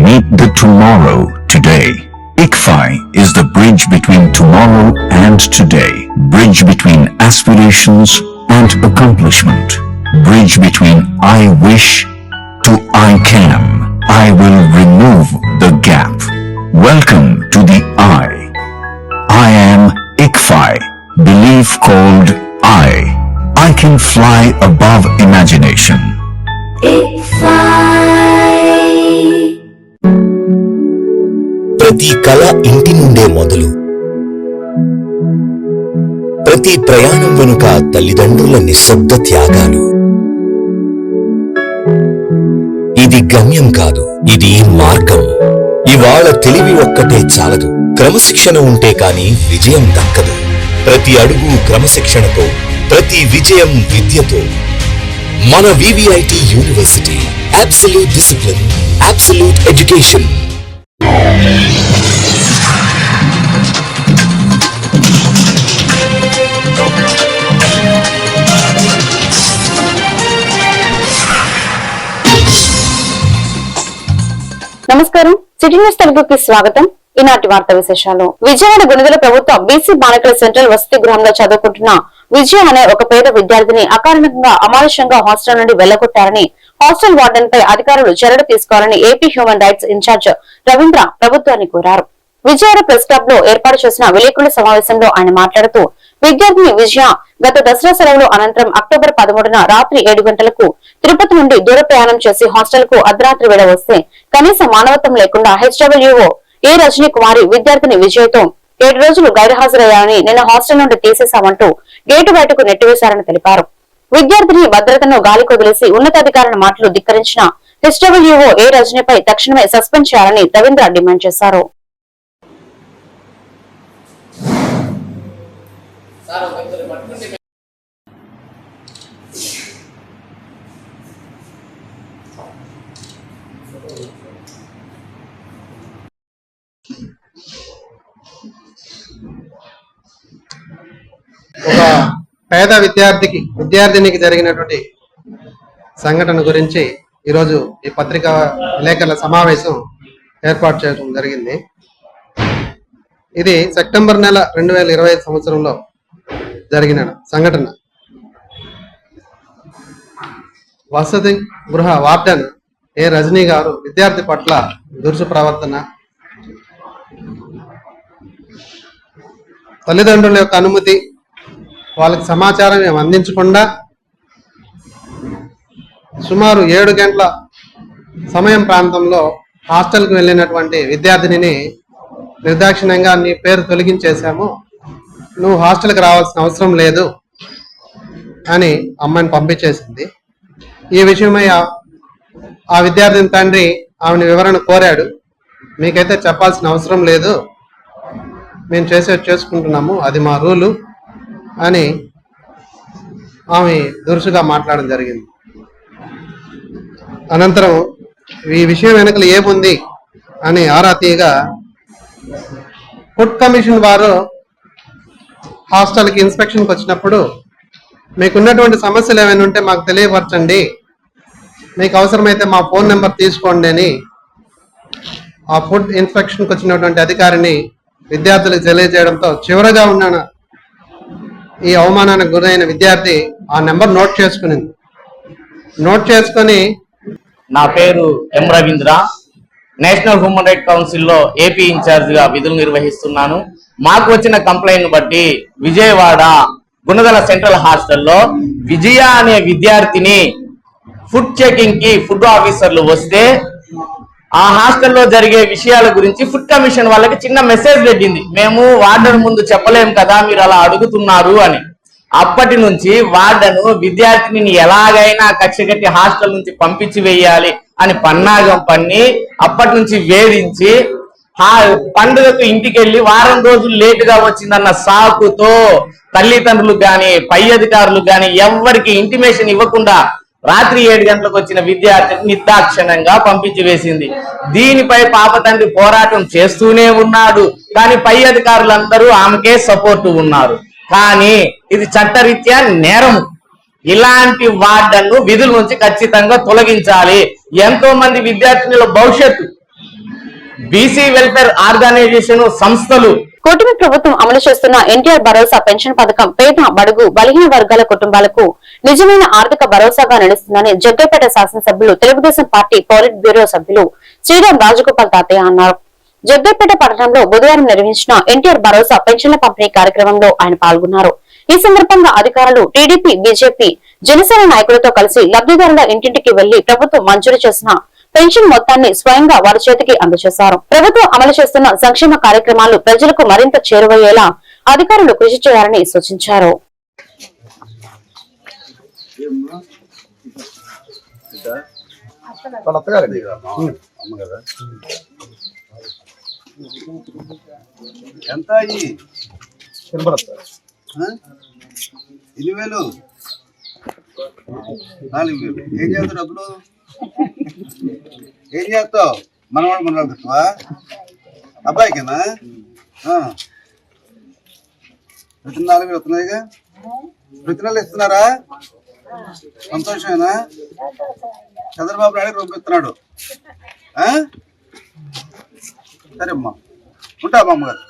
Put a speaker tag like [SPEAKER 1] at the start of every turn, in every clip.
[SPEAKER 1] Meet the tomorrow today. ICFI is the bridge between tomorrow and today. Bridge between aspirations and accomplishment. Bridge between I wish to I can. I will remove the gap. Welcome to the I am ICFI. Belief called I can fly above imagination.
[SPEAKER 2] ప్రతి కళ ఇంటి నుండే మొదలు. ప్రతి ప్రయాణం వెనుక తల్లిదండ్రుల నిశ్శబ్ద త్యాగాలు. ఇది గమ్యం కాదు, ఇది మార్గం. ఇవాళ తెలివి ఒక్కటే చాలదు, క్రమశిక్షణ ఉంటే కాని విజయం దక్కదు. ప్రతి అడుగు క్రమశిక్షణతో, ప్రతి విజయం విద్యతో. మన VVIT university, absolute discipline, absolute education.
[SPEAKER 3] నమస్కారం, సిటీ న్యూస్ తెలుగుకి స్వాగతం. ఈనాటి వార్తా విశేషాలు. విజయవాడ గుణదల ప్రభుత్వ బీసీ బాలికల సెంట్రల్ వసతి గృహంలో చదువుకుంటున్న విజయ అనే ఒక పేద విద్యార్థిని అకారణంగా అమానుషంగా హాస్టల్ నుండి వెళ్లగొట్టారని, హాస్టల్ వార్డెన్ పై అధికారులు చర్యలు తీసుకోవాలని AP human rights incharge Ravindra ప్రభుత్వాన్ని కోరారు. విజయవాడ ప్రెస్ క్లబ్ లో ఏర్పాటు చేసిన విలేకరుల సమావేశంలో ఆయన మాట్లాడుతూ, విద్యార్థిని విజయ గత దసరా సెలవులు అనంతరం అక్టోబర్ 13న రాత్రి 7 గంటలకు తిరుపతి నుండి దూర ప్రయాణం చేసి హాస్టల్ కు అర్ధరాత్రి వేళ వస్తే కనీస మానవత్వం లేకుండా హెచ్డబ్ల్యూఓ ఏ రజనీ కుమారి విద్యార్థిని విజయతో 7 రోజులు గైర్హాజరయ్యారని, నిన్న హాస్టల్ నుండి తీసేశామంటూ గేటు బయటకు నెట్టివేశారని తెలిపారు. విద్యార్థిని భద్రతను గాలికి వదిలేసి ఉన్నతాధికారుల మాటలు ధిక్కరించిన హెచ్డబ్ల్యూఓ ఏ రజనీపై తక్షణమే సస్పెండ్ చేయాలని రవీంద్ర డిమాండ్ చేశారు.
[SPEAKER 4] ఒక పేద విద్యార్థినికి జరిగినటువంటి సంఘటన గురించి ఈరోజు ఈ పత్రికా విలేకరుల సమావేశం ఏర్పాటు చేయడం జరిగింది. ఇది సెప్టెంబర్ నెల 2025 సంవత్సరంలో జరిగిన సంఘటన. వసతి గృహ వార్డెన్ ఏ రజనీ గారు విద్యార్థి పట్ల దురుసు ప్రవర్తన, తల్లిదండ్రుల యొక్క అనుమతి, వాళ్ళకి సమాచారం మేము అందించకుండా సుమారు 7 గంటల సమయం ప్రాంతంలో హాస్టల్కి వెళ్ళినటువంటి విద్యార్థినిని నిర్దాక్షిణ్యంగా నీ పేరు తొలగించేశాము, నువ్వు హాస్టల్కి రావాల్సిన అవసరం లేదు అని అమ్మాయిని పంపించేసింది. ఈ విషయమై ఆ విద్యార్థిని తండ్రి ఆమెను వివరణ కోరాడు. మీకైతే చెప్పాల్సిన అవసరం లేదు, మేము చేసుకుంటున్నాము, అది మా రూలు అని ఆమె దురుసుగా మాట్లాడడం జరిగింది. అనంతరం ఈ విషయం వెనకలు ఏముంది అని ఆరా తీయగా ఫుడ్ కమిషన్ వారు హాస్టల్కి ఇన్స్పెక్షన్కి వచ్చినప్పుడు మీకున్నటువంటి సమస్యలు ఏమైనా ఉంటే మాకు తెలియపరచండి, మీకు అవసరమైతే మా ఫోన్ నెంబర్ తీసుకోండి అని ఆ ఫుడ్ ఇన్స్పెక్షన్కి వచ్చినటువంటి అధికారిని విద్యార్థులకు తెలియజేయడంతో చివరగా ఉన్న ఈ అవమానానికి గురైన విద్యార్థి ఆ నెంబర్ నోట్ చేసుకుని
[SPEAKER 5] నా పేరు ఎం రవీంద్ర, నేషనల్ హ్యూమన్ రైట్ కౌన్సిల్లో ఏపీ ఇన్ఛార్జ్ గా విధులు నిర్వహిస్తున్నాను. మాకు వచ్చిన కంప్లైంట్ బట్టి విజయవాడ గుణదల సెంట్రల్ హాస్టల్లో విజయ అనే విద్యార్థిని ఫుడ్ చెకింగ్ కి ఫుడ్ ఆఫీసర్లు వస్తే ఆ హాస్టల్లో జరిగే విషయాల గురించి ఫుడ్ కమిషన్ వాళ్ళకి చిన్న మెసేజ్ పెట్టింది, మేము వార్డెన్ ముందు చెప్పలేం కదా, మీరు అలా అడుగుతున్నారు అని. అప్పటి నుంచి వార్డెన్ విద్యార్థిని ఎలాగైనా కక్ష కట్టి హాస్టల్ నుంచి పంపించి వేయాలి అని పన్నాగం పన్ని అప్పటి నుంచి వేధించి పండుగకు ఇంటికి వెళ్ళి వారం రోజులు లేటుగా వచ్చిందన్న సాకుతో తల్లిదండ్రులు గాని పై అధికారులు గాని ఎవ్వరికి ఇంటిమేషన్ ఇవ్వకుండా రాత్రి 7 గంటలకు వచ్చిన విద్యార్థిని నిర్దాక్షిణ్యంగా పంపించి వేసింది. దీనిపై పాప తండ్రి పోరాటం చేస్తూనే ఉన్నాడు, కానీ పై అధికారులందరూ ఆమెకే సపోర్టు ఉన్నారు. కానీ ఇది చట్టరీత్యా నేరము. ఇలాంటి వార్డన్ను విధుల నుంచి ఖచ్చితంగా తొలగించాలి. ఎంతో మంది విద్యార్థినుల భవిష్యత్తు బీసీ వెల్ఫేర్ ఆర్గనైజేషన్ సంస్థలు.
[SPEAKER 3] కూటమి ప్రభుత్వం అమలు చేస్తున్న ఎన్టీఆర్ భరోసా పెన్షన్ పథకం పేద బడుగు బలహీన వర్గాల కుటుంబాలకు నిజమైన ఆర్థిక భరోసాగా నిలుస్తుందని జగ్గైపేట శాసనసభ్యులు తెలుగుదేశం పార్టీ పోలిట్ బ్యూరో సభ్యులు శ్రీరామ్ రాజగోపాల్ తాతయ్య అన్నారు. జగ్గైపేట పట్టణంలో బుధవారం నిర్వహించిన ఎన్టీఆర్ భరోసా పెన్షన్ల పంపిణీ కార్యక్రమంలో ఆయన పాల్గొన్నారు. ఈ సందర్భంగా అధికారులు టీడీపీ, బీజేపీ, జనసేన నాయకులతో కలిసి లబ్ధిదారుల ఇంటింటికి వెళ్లి ప్రభుత్వం మంజూరు చేసిన పెన్షన్ మొత్తాన్ని స్వయంగా వారి చేతికి అందజేశారు. ప్రభుత్వం అమలు చేస్తున్న సంక్షేమ కార్యక్రమాలు ప్రజలకు మరింత చేరువయ్యేలా అధికారులు కృషి చేయాలని సూచించారు.
[SPEAKER 6] ఎంత 2,000 4,000 ఏం చేస్తావు డబ్బులు? ఏం చేస్తావు? మనవాడు మనవాడు కట్టువా అబ్బాయికేనా? ప్రతి 4,000 వస్తున్నాయిగా, ప్రతి నెల ఇస్తున్నారా? సంతోషమేనా? చంద్రబాబు నాయుడు రూపిస్తున్నాడు. సరే అమ్మా, ఉంటా అమ్మగారు.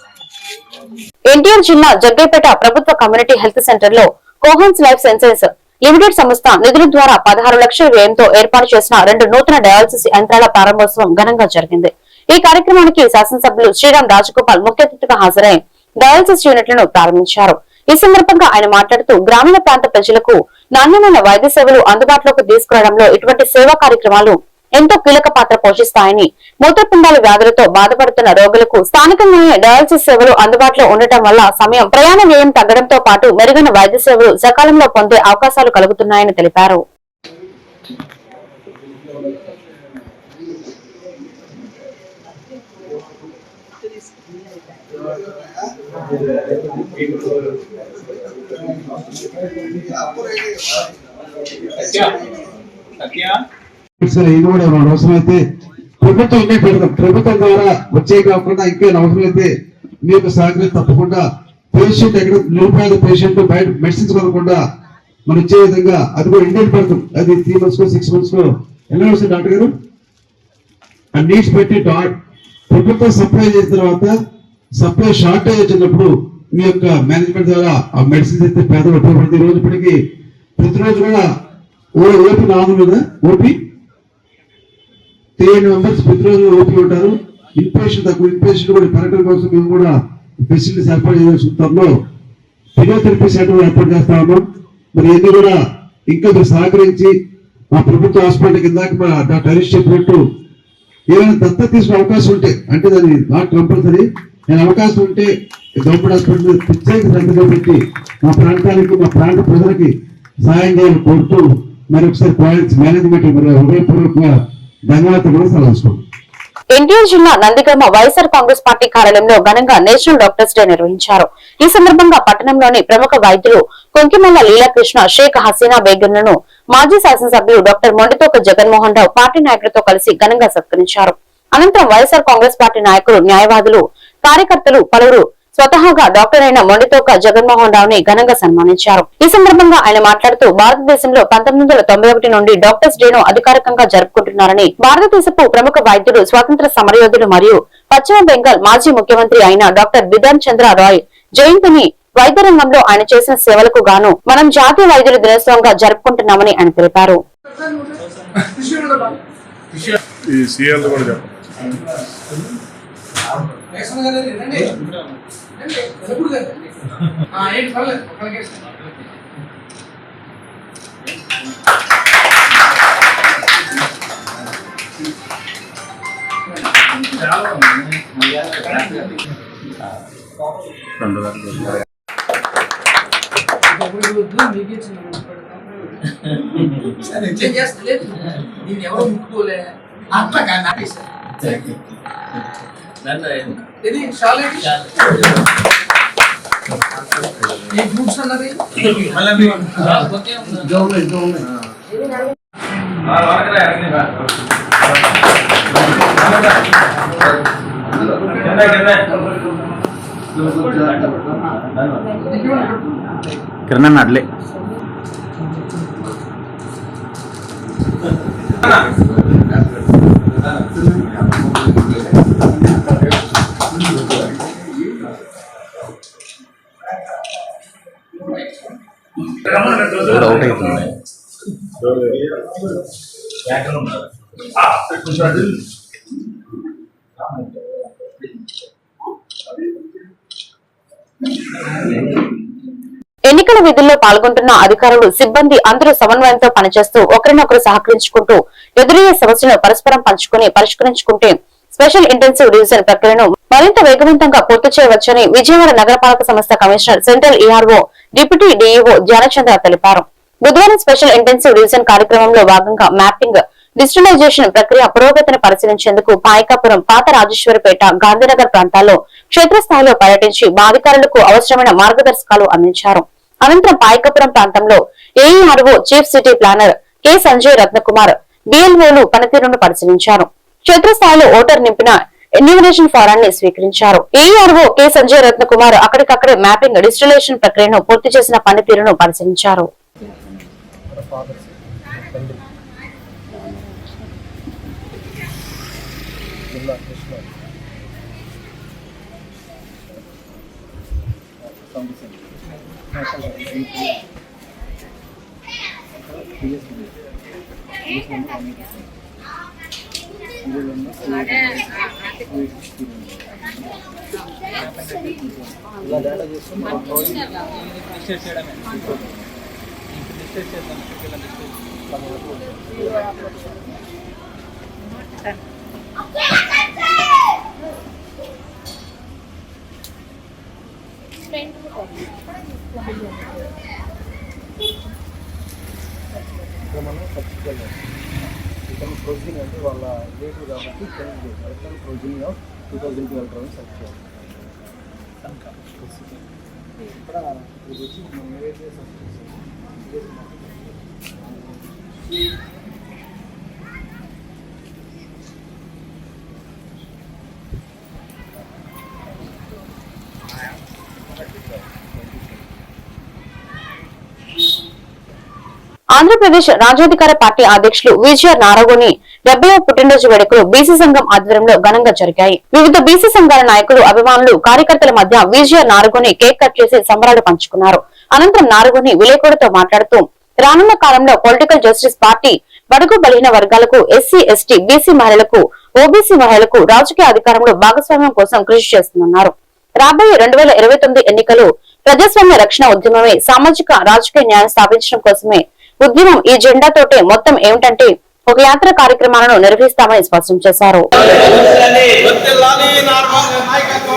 [SPEAKER 3] ఎన్టీఆర్ జిల్లా జగ్గైపేట ప్రభుత్వ కమ్యూనిటీ హెల్త్ సెంటర్ లో కోహన్స్ లైఫ్ సైన్సెస్ లిమిటెడ్ సంస్థ నిధుల ద్వారా 16 లక్షల వ్యయంతో ఏర్పాటు చేసిన 2 నూతన డయాలసిస్ యంత్రాల ప్రారంభోత్సవం ఘనంగా జరిగింది. ఈ కార్యక్రమానికి శాసనసభ్యులు శ్రీరామ్ రాజగోపాల్ ముఖ్య అతిథిగా హాజరై డయాలసిస్ యూనిట్లను ప్రారంభించారు. ఈ సందర్భంగా ఆయన మాట్లాడుతూ గ్రామీణ ప్రాంత ప్రజలకు నాణ్యమైన వైద్య సేవలు అందుబాటులోకి తీసుకురావడంలో ఇటువంటి సేవా కార్యక్రమాలు ఎంతో కీలక పాత్ర పోషిస్తాయని, మూత్రపిండాల వ్యాధులతో బాధపడుతున్న రోగులకు స్థానికంగానే డయాలసిస్ సేవలు అందుబాటులో ఉండటం వల్ల సమయం, ప్రయాణ వ్యయం తగ్గడంతో పాటు మెరుగైన వైద్య సేవలు సకాలంలో పొందే అవకాశాలు కలుగుతున్నాయని తెలిపారు.
[SPEAKER 7] ఇది కూడా ఏమైనా అవసరమైతే ప్రభుత్వం ఇన్నే పెడతాం. ప్రభుత్వం ద్వారా వచ్చే కాకుండా ఇంకేమైనా అవసరమైతే మీకు సహకరించి తప్పకుండా పేషెంట్ ఎక్కడ నిరుపేద పేషెంట్ బయట మెడిసిన్స్ కొనకుండా మనం ఇచ్చే విధంగా అది కూడా ఇండియన్ పెడతాం. అది 3 months 6 months ఎలా వస్తుంది డాక్టర్ గారు? ఆ నీడ్స్ పెట్టి ప్రభుత్వం సప్లై చేసిన తర్వాత సప్లై షార్టేజ్ వచ్చినప్పుడు మీ యొక్క మేనేజ్మెంట్ ద్వారా ఆ మెడిసిన్స్ అయితే పేదలు ఉపయోగపడుతుంది. ఈ రోజు ఇప్పటికీ ప్రతిరోజు కూడా ఓపీ 4 మీద ఓపీ 3 members ప్రతిరోజు ఓపీ ఉంటారు. ఇన్పేషెంట్ తక్కువ, ఇన్పేషెంట్ కూడా పెరగడం కోసం మేము కూడా ఫెసిలిటీస్ ఏర్పాటు చేసుకుంటాము. ఫిజియోథెరపీ సెంటర్ ఏర్పాటు చేస్తా ఉన్నాం. మరి ఇవన్నీ కూడా ఇంకా మీరు సహకరించి మా ప్రభుత్వ హాస్పిటల్ కిందాక మా డాక్టర్ హరీష్ చెప్పినట్టు ఏమైనా దత్తత తీసుకునే అవకాశం ఉంటే, అంటే దాన్ని నాట్ కంపల్సరీ, నేను అవకాశం ఉంటే గవర్నమెంట్ హాస్పిటల్ ప్రత్యేక శ్రద్ధగా పెట్టి మా ప్రాంతానికి, మా ప్రాంత ప్రజలకి సహాయం చేయాలని కోరుతూ మరొకసారి క్వాలిటీ మేనేజ్మెంట్ మరి హృదయపూర్వకంగా ధన్యవాదాలు సలహాసుకోండి.
[SPEAKER 3] ఎన్టీఆర్ జిల్లా నందిగామ వైఎస్ఆర్ కాంగ్రెస్ పార్టీ కార్యాలయంలో ఘనంగా నేషనల్ డాక్టర్స్ డే నిర్వహించారు. ఈ సందర్భంగా పట్టణంలోని ప్రముఖ వైద్యులు కొంకిమల్ల లీలాకృష్ణ, షేక్ హసీనా బేగంలను మాజీ శాసనసభ్యులు డాక్టర్ మొండితోక జగన్మోహన్ రావు పార్టీ నాయకులతో కలిసి ఘనంగా సత్కరించారు. అనంతరం వైఎస్ఆర్ కాంగ్రెస్ పార్టీ నాయకులు, న్యాయవాదులు, కార్యకర్తలు పలువురు స్వతహాగా డాక్టర్ అయిన మొండితోక జగన్మోహన్ రావుని ఘనంగా సన్మానించారు. ఈ సందర్భంగా ఆయన మాట్లాడుతూ భారతదేశంలో 1991 నుండి డాక్టర్స్ డేను అధికారికంగా జరుపుకుంటున్నారని, భారతదేశపు ప్రముఖ వైద్యుడు, స్వాతంత్ర సమరయోధుడు మరియు పశ్చిమ బెంగాల్ మాజీ ముఖ్యమంత్రి అయిన డాక్టర్ బిధాన్ చంద్ర రాయ్ జయంతిని వైద్య రంగంలో ఆయన చేసిన సేవలకు గాను మనం జాతీయ వైద్యుల దినోత్సవంగా జరుపుకుంటున్నామని ఆయన తెలిపారు.
[SPEAKER 8] ఎవరో ముట్టుకోలే అట్లా ఇది ఈ ఫ్రూట్స్ అన్నది
[SPEAKER 9] కిరణ్ అడ్లే అవుట్ అవుతుంది.
[SPEAKER 3] ఎన్నికల విధుల్లో పాల్గొంటున్న అధికారులు సిబ్బంది అందరూ సమన్వయంతో పనిచేస్తూ ఒకరినొకరు సహకరించుకుంటూ ఎదురయ్యే సమస్యలను పరస్పరం పంచుకుని పరిష్కరించుకుంటే స్పెషల్ ఇంటెన్సివ్ రివిజన్ ప్రక్రియను మరింత వేగవంతంగా పూర్తి చేయవచ్చని విజయవాడ నగరపాలక సంస్థ commissioner central ERO deputy DEO Dhyanachandra తెలిపారు. బుధవారం స్పెషల్ ఇంటెన్సివ్ రివిజన్ కార్యక్రమంలో భాగంగా మ్యాపింగ్ డిజిటలైజేషన్ ప్రక్రియ పురోగతిని పరిశీలించేందుకు పాయకాపురం, పాత రాజేశ్వరిపేట, గాంధీనగర్ ప్రాంతాల్లో క్షేత్రస్థాయిలో పర్యటించి బాధికారులకు అవసరమైన మార్గదర్శకాలు అందించారు. అనంతరం పాయకాపురం ప్రాంతంలో AERO chief city planner K Sanjay Ratnakumar, బిఎల్ఓలు పనితీరును పరిశీలించారు. క్షేత్రస్థాయిలో ఓటర్ నింపిన ఎన్యూమరేషన్ ఫారాన్ని స్వీకరించారు. ఏఈఆర్ఓ కె సంజయ్ రత్నకుమార్ అక్కడికక్కడే మ్యాపింగ్ డిజిటలైజేషన్ ప్రక్రియను పూర్తి చేసిన పనితీరును పరిశీలించారు.
[SPEAKER 10] ప్రొసీజింగ్ అంటే వాళ్ళ రేటు కాబట్టి ప్రొసీజింగ్ ఆఫ్ 2012 రౌండ్ సెలెక్ట్ చేయాలి. ఇక్కడ ఇది వచ్చి మనం ఏదైతే
[SPEAKER 3] ఆంధ్రప్రదేశ్ రాజ్యాధికార పార్టీ అధ్యక్షులు విజిఆర్ నారగోని 70వ పుట్టినరోజు వేడుకలు బీసీ సంఘం ఆధ్వర్యంలో ఘనంగా జరిగాయి. వివిధ బీసీ సంఘాల నాయకులు, అభిమానులు, కార్యకర్తల మధ్య విజిఆర్ నారగోని కేక్ కట్ చేసి సంబరాలు పంచుకున్నారు. అనంతరం నారగోని విలేకరులతో మాట్లాడుతూ రానున్న కాలంలో పొలిటికల్ జస్టిస్ పార్టీ బడుగు బలహీన వర్గాలకు, ఎస్సీ, ఎస్టీ, బీసీ మహిళలకు, ఓబీసీ మహిళలకు రాజకీయ అధికారంలో భాగస్వామ్యం కోసం కృషి చేస్తుందన్నారు. రాబోయే 2029 ఎన్నికలు ప్రజాస్వామ్య రక్షణ ఉద్యమమే, సామాజిక రాజకీయ న్యాయం స్థాపించడం కోసమే ఉద్యమం. ఈ జెండాతోటే మొత్తం ఏమిటంటే ఒక యాత్ర కార్యక్రమాలను నిర్వహిస్తామని స్పష్టం చేశారు.
[SPEAKER 11] నాయకత్వం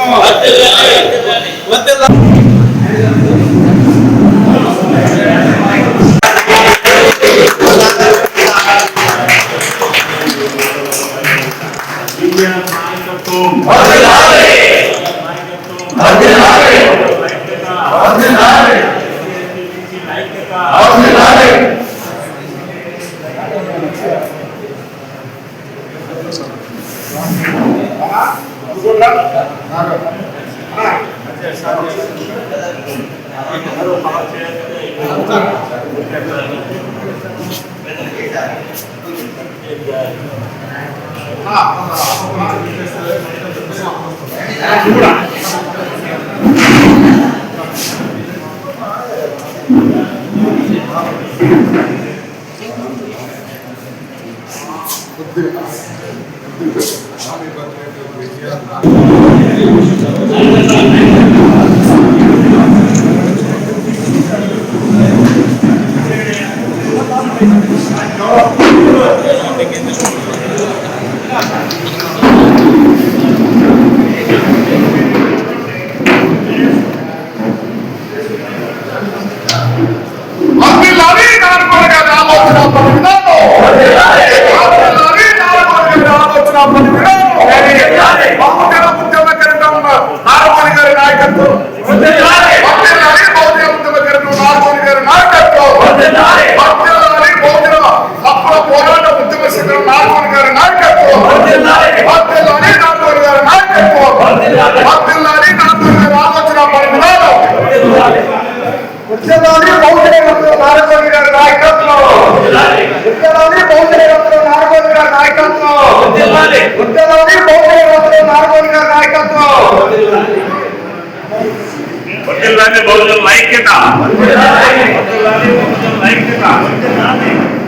[SPEAKER 11] వర్ధిల్లాలి బహుజనుల ఐక్యత, వర్ధిల్లాలి బహుజనుల ఐక్యత,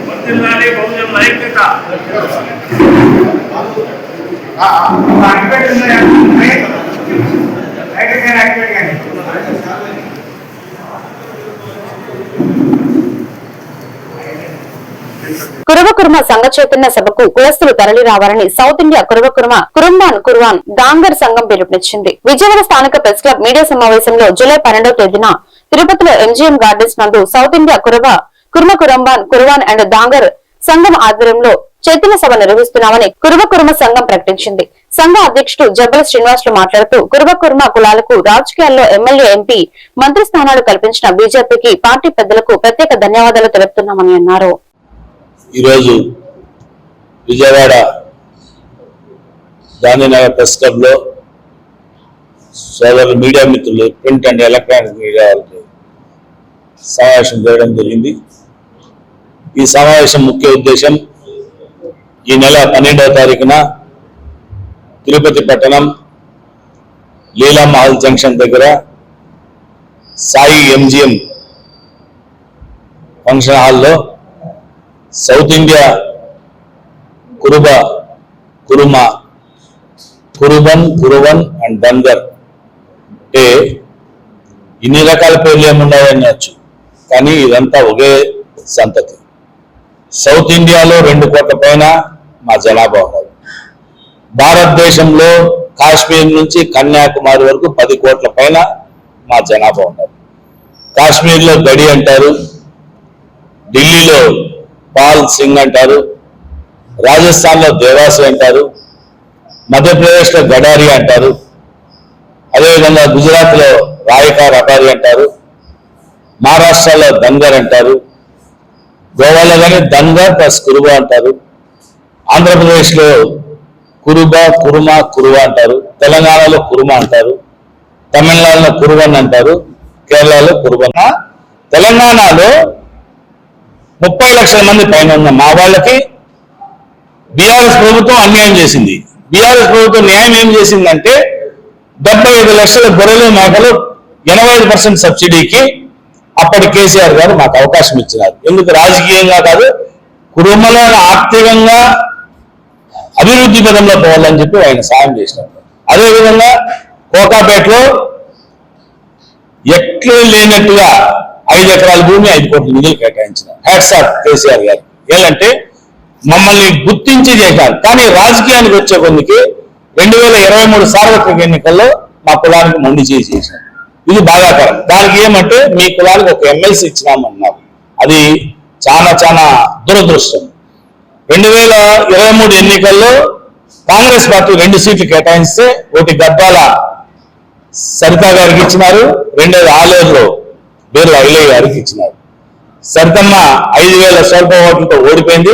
[SPEAKER 11] వర్ధిల్లాలి బహుజనుల ఐక్యత.
[SPEAKER 3] కురువకుర్మ సంఘ చైతన్య సభకు కులస్తులు తరలి రావాలని సౌత్ ఇండియా కురువకుర్మ కురువాన్ గాంగర్ సంఘం పిలుపునిచ్చింది. విజయవాడ స్థానిక ప్రెస్ క్లబ్ మీడియా సమావేశంలో జూలై 12వ తేదీన తిరుపతిలో ఎంజీఎం గార్డెన్స్ నందు సౌత్ ఇండియా కురువాన్ అండ్ దాంగర్ సంఘం ఆధ్వర్యంలో చైతన్య సభ నిర్వహిస్తున్నామని కురువకుర్మ సంఘం ప్రకటించింది. సంఘ అధ్యక్షుడు జబ్బల శ్రీనివాసులు మాట్లాడుతూ కురువకుర్మ కులాలకు రాజకీయాల్లో ఎమ్మెల్యే, ఎంపీ, మంత్రి స్థానాలు కల్పించిన బీజేపీకి పార్టీ పెద్దలకు ప్రత్యేక ధన్యవాదాలు తెలుపుతున్నామని అన్నారు.
[SPEAKER 12] ఈరోజు విజయవాడ గాంధీనగర్ ప్రెస్ క్లబ్ లో సోదరులు మీడియా మిత్రులు, ప్రింట్ అండ్ ఎలక్ట్రానిక్ మీడియా సమావేశం చేయడం జరిగింది. ఈ సమావేశం ముఖ్య ఉద్దేశం ఈ నెల 12వ తారీఖున తిరుపతి పట్టణం లీలా మహల్ జంక్షన్ దగ్గర సాయి ఎంజిఎం ఫంక్షన్ హాల్లో సౌత్ ఇండియా కురువన్ అండ్ దంగర్ అంటే ఇన్ని రకాల పేర్లు ఏమున్నాయని అనొచ్చు, కానీ ఇదంతా ఒకే సంతతి. సౌత్ ఇండియాలో 2 కోట్ల పైన మా జనాభా ఉన్నారు. భారతదేశంలో కాశ్మీర్ నుంచి కన్యాకుమారి వరకు 10 కోట్ల పైన మా జనాభా ఉన్నారు. కాశ్మీర్లో గడి అంటారు, ఢిల్లీలో పాల్ సింగ్ అంటారు, రాజస్థాన్లో దేవాసి అంటారు, మధ్యప్రదేశ్లో గడారి అంటారు, అదేవిధంగా గుజరాత్లో రాయకా రబారి అంటారు, మహారాష్ట్రలో దంగర్ అంటారు, గోవాలో కానీ దంగర్ ప్లస్ కురుబ అంటారు, ఆంధ్రప్రదేశ్లో కురువ అంటారు, తెలంగాణలో కురుమ అంటారు, తమిళనాడులో కురువన్ అంటారు, కేరళలో కురువన్. తెలంగాణలో 30 లక్షల మంది పైన ఉన్న మా వాళ్ళకి బీఆర్ఎస్ ప్రభుత్వం అన్యాయం చేసింది. బీఆర్ఎస్ ప్రభుత్వం న్యాయం ఏం చేసిందంటే 75 లక్షల గొర్రెలు మేకలు 85% సబ్సిడీకి అప్పటి కేసీఆర్ గారు మాకు అవకాశం ఇచ్చినారు. ఎందుకు? రాజకీయంగా కాదు, కుటుంబంలో ఆర్థికంగా అభివృద్ధి పదంలో పోవాలని చెప్పి ఆయన సాయం చేసినారు. అదేవిధంగా కోకాపేటలో ఎక్కడ లేనట్టుగా 5 ఎకరాల భూమి 5 కోట్ల నిధులు కేటాయించిన హ్యాట్స్ ఆఫ్ కేసీఆర్ గారు. ఏంటంటే మమ్మల్ని గుర్తించి చేశారు. కానీ రాజకీయానికి వచ్చే కొద్దికి 2023 సార్వత్రిక ఎన్నికల్లో మా కులానికి మొండి చేశారు. ఇది బాధాకరం. దానికి ఏమంటే మీ కులానికి ఒక ఎమ్మెల్సీ ఇచ్చినామన్నారు. అది చాలా చాలా దురదృష్టం. 2023 ఎన్నికల్లో కాంగ్రెస్ పార్టీ 2 సీట్లు కేటాయిస్తే ఒకటి గద్వాల సరితా గారికి ఇచ్చినారు, రెండోది ఆలేరులో బీర్ల ఐలయ్య గారికి ఇచ్చినారు. సరితమ్మ 5,000 స్వల్ప ఓట్లతో ఓడిపోయింది.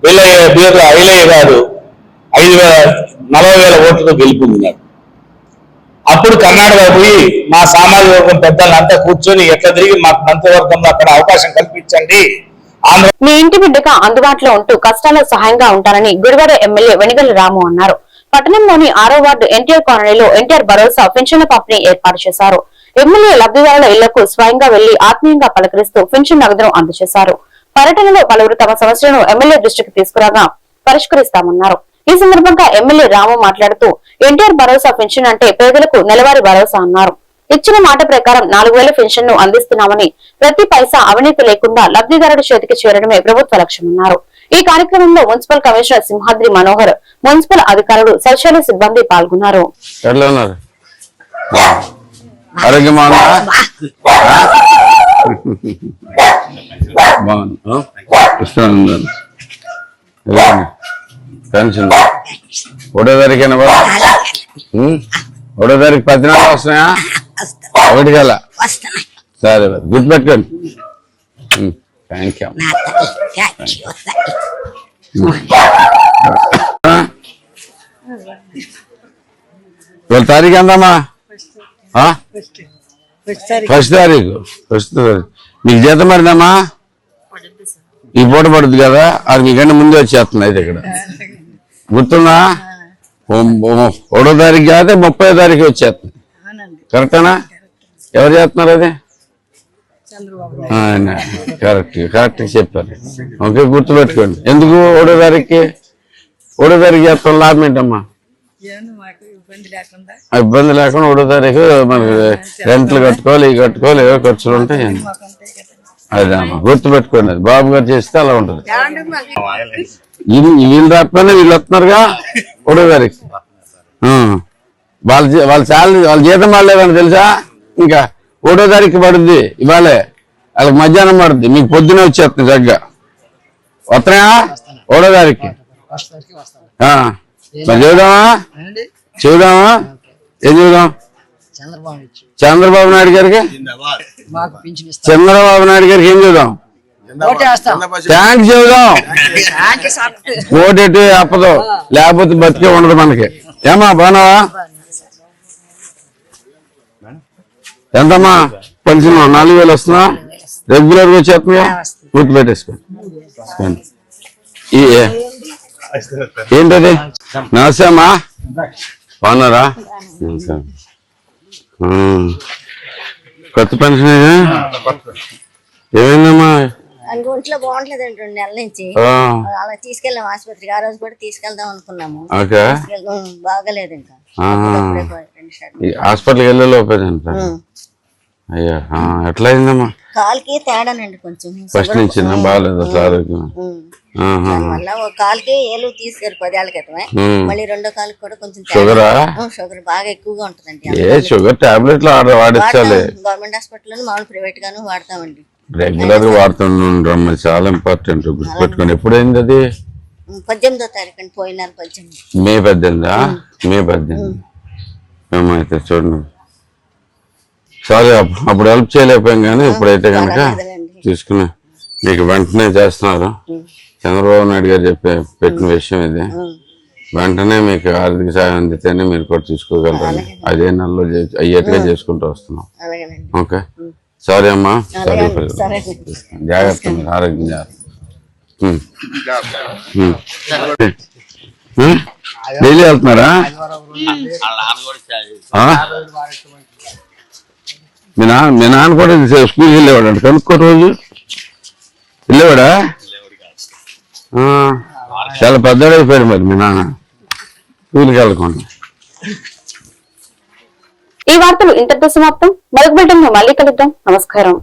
[SPEAKER 12] బీర్ల ఐలయ్య గారు 40,000 ఓట్లతో గెలుపొందినారు. అప్పుడు కర్ణాటక పోయి మా సామాజిక వర్గం పెద్దలంతా కూర్చొని ఎట్లా తిరిగి మాకు మంత్రివర్గంలో అక్కడ అవకాశం కల్పించండి.
[SPEAKER 3] మీ ఇంటి బిడ్డగా అందుబాటులో ఉంటూ కష్టాల్లో సహాయంగా ఉంటారని గుడివాడ ఎమ్మెల్యే వెనిగల్లి రాము అన్నారు. పట్టణంలోని 6వ వార్డు ఎన్టీఆర్ కాలనీలో ఎన్టీఆర్ భరోసా పెన్షన్ల పంపిణీ ఏర్పాటు చేశారు. ఎమ్మెల్యే లబ్ధిదారుల ఇళ్లకు స్వయంగా వెళ్లి ఆత్మీయంగా పలకరిస్తూ పెన్షన్ నగదును అందజేశారు. పర్యటనలో పలువురు తమ సమస్యలను ఎమ్మెల్యే దృష్టికి తీసుకురాగా పరిష్కరిస్తామన్నారు. ఈ సందర్భంగా ఎమ్మెల్యే రాము మాట్లాడుతూ ఎన్టీఆర్ భరోసా పెన్షన్ అంటే పేదలకు నెలవారీ భరోసా అన్నారు. ఇచ్చిన మాట ప్రకారం 4,000 పెన్షన్ ను అందిస్తున్నామని, ప్రతి పైసా అవినీతి లేకుండా లబ్ధిదారుడి చేతికి చేరడమే ప్రభుత్వ లక్ష్యమన్నారు. ఈ కార్యక్రమంలో municipal commissioner Simhadri Manohar, municipal అధికారులు, సచివాలయ సిబ్బంది పాల్గొన్నారు.
[SPEAKER 9] పెన్షన్ 1వ తారీఖున 1వ తారీఖు 14 వస్తున్నాయా? 1 గల సరే, గుర్తుపెట్టుకోండి. Thank you. ఇవాళ తారీఖు ఎంతమ్మా? 1వ తారీఖు. మీకు జీతం పడిందమ్మా? ఈ పూట పడుతుంది కదా, అది మీకంటే ముందే వచ్చేస్తుంది. అయితే ఇక్కడ గుర్తుందా? 1వ తారీఖు కాదు 30వ తారీఖు వచ్చేస్తుంది. కరెక్టేనా? ఎవరు చేస్తున్నారు అది? కరెక్ట్ చెప్పారు. ఓకే, గుర్తుపెట్టుకోండి. ఎందుకు 1వ తారీఖు చేస్తాం? లాభం ఏంటమ్మా? ఇబ్బంది లేకుండా 1వ తారీఖు మనకి రెంట్లు కట్టుకోవాలి, ఇవి కట్టుకోవాలి, ఏవో ఖర్చులు ఉంటాయి. అదే అమ్మా, గుర్తుపెట్టుకోండి. అది బాబు గారు చేస్తే అలా ఉంటుంది. వీళ్ళు రాకపోయినా వీళ్ళు వస్తున్నారుగా 1వ తారీఖు. వాళ్ళ శాలరీ, వాళ్ళ జీతం వాళ్ళేదని తెలుసా? ఇంకా 1వ తారీఖు పడుద్ది. ఇవాళే వాళ్ళకి మధ్యాహ్నం పడుద్ది, మీకు పొద్దునే వచ్చేస్తుంది. చక్కగా వస్తున్నాయా 1వ తారీఖు? మరి చూద్దామా? ఏం చూద్దాం? చంద్రబాబు నాయుడు గారికి ఏం చూద్దాం? థ్యాంక్స్ చెబుదాం. ఓటేటి అప్పదు, లేకపోతే బతికే ఉండదు మనకి. ఏమా బాగున్నావా? ఎంతమ్మా పెన్షన్? 4,000 వస్తున్నా? రెగ్యులర్ గా వచ్చేస్తున్నా? గుర్తు పెట్టేసుకోండి. ఏంటది? నమస్తే అమ్మా, బాగున్నారా? కొత్త పెన్షన్ ఏమైందమ్మా?
[SPEAKER 13] ఒంట్లో బాగుంటలేదండి 2 నెలల నుంచి. అలా తీసుకెళ్ళాం ఆసుపత్రికి. ఆ రోజు కూడా తీసుకెళ్దాం అనుకున్నాము, బాగలేదు. ఇంకా
[SPEAKER 9] హాస్పిటల్కి వెళ్ళలేకపోయిందంట. అయ్యా, ఎట్లా అయిందమ్మా?
[SPEAKER 13] కాలుకి తేడానండి కొంచెం.
[SPEAKER 9] ఫస్ట్ నుంచి బాగాలేదు అసలు ఆరోగ్యం.
[SPEAKER 13] వల్ల ఒక కాలుకి ఏలు తీసుకెళ్ళి 10 ఏళ్ల క్రితమే. మళ్ళీ రెండో కాలుకి కూడా కొంచెం షుగర్ బాగా ఎక్కువగా ఉంటుందండి.
[SPEAKER 9] షుగర్ టాబ్లెట్లు వాడించాలి.
[SPEAKER 13] గవర్నమెంట్ హాస్పిటల్ మామూలు ప్రైవేట్ గాను వాడతామండి.
[SPEAKER 9] రెగ్యులర్ గా వాడుతుండడం చాలా ఇంపార్టెంట్, గుర్తుపెట్టుకోండి. ఎప్పుడైంది అది?
[SPEAKER 13] 18వ తారీఖు అండి, పోయిన 18.
[SPEAKER 9] మే 18. అయితే చూడండి, సారీ అప్పుడు హెల్ప్ చేయలేకపోయాం, కానీ ఇప్పుడైతే కనుక తీసుకుని మీకు వెంటనే చేస్తున్నారు. చంద్రబాబు నాయుడు గారు పెట్టిన విషయం ఇది. వెంటనే మీకు ఆర్థిక సాయం అందితేనే మీరు కూడా తీసుకోగలరు. అదే నెలలో అయ్యేట్టుగా చేసుకుంటూ వస్తున్నాం. ఓకే, సారీ అమ్మా, సారీ. జాగ్రత్త, మీరు ఆరోగ్యం జాగ్రత్త. డైలీ వెళ్తున్నారా? మీ నాన్న కూడా స్కూల్కి వెళ్ళేవాడు అంట, కనుక్కో. రోజు వెళ్ళేవాడా? చాలా పెద్దవాడైపోయాడు మరి మీ నాన్న, స్కూల్కి వెళ్ళకుండా.
[SPEAKER 3] ఈ వార్తలు ఇంతటితో సమాప్తం. మరొక బిడ్డను మళ్ళీ కలుద్దాం. నమస్కారం.